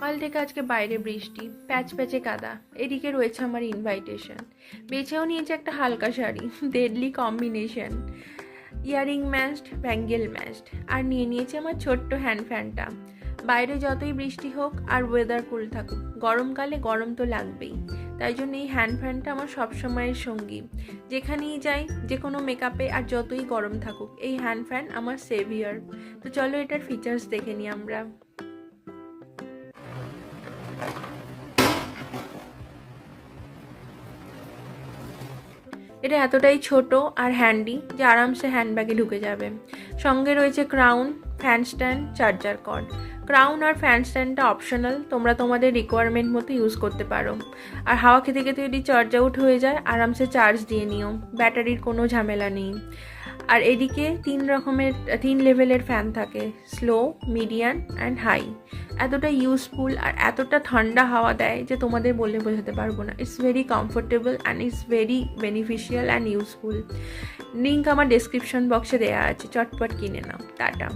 সকাল থেকে আজকে বাইরে বৃষ্টি, প্যাচ প্যাচে কাদা, এদিকে রয়েছে আমার ইনভাইটেশন। বেছেও নিয়েছে একটা হালকা sari, deadly combination, earring matched, bangle matched, আর নিয়ে নিয়েছে আমার ছোট্ট হ্যান্ড ফ্যানটা। বাইরে যতই বৃষ্টি হোক আর ওয়েদার কুল থাকুক, গরমকালে গরম তো লাগবেই। তাই জন্য এই হ্যান্ড ফ্যানটা আমার সবসময়ের সঙ্গী। যেখানেই যাই, যে কোনো মেকআপে, আর যতই গরম থাকুক, এই হ্যান্ড ফ্যান আমার সেভিয়ার। তো চলো এটার ফিচার্স দেখে নিই আমরা। এটা এতটাই ছোট আর হ্যান্ডি যে আরামসে হ্যান্ডব্যাগে ঢুকে যাবে। সঙ্গে রয়েছে crown, fan stand, charger cord. Crown আর ফ্যান স্ট্যান্ডটা অপশনাল, তোমরা তোমাদের রিকোয়ারমেন্ট মতো ইউজ করতে পারো। আর হাওয়া খেতে খেতে যদি চার্জ আউট হয়ে যায়, আরামসে চার্জ দিয়ে নিও, ব্যাটারির কোনো ঝামেলা নেই। আর এদিকে 3 লেভেলের ফ্যান থাকে, স্লো, মিডিয়াম অ্যান্ড হাই। এতটা ইউজফুল আর এতটা ঠান্ডা হাওয়া দেয় যে তোমাদের বলে বোঝাতে পারবো না। It's very comfortable and it's very beneficial and useful. Link আমার ডেসক্রিপশন বক্সে দেওয়া আছে, চটপট কিনে নাও। টাটা।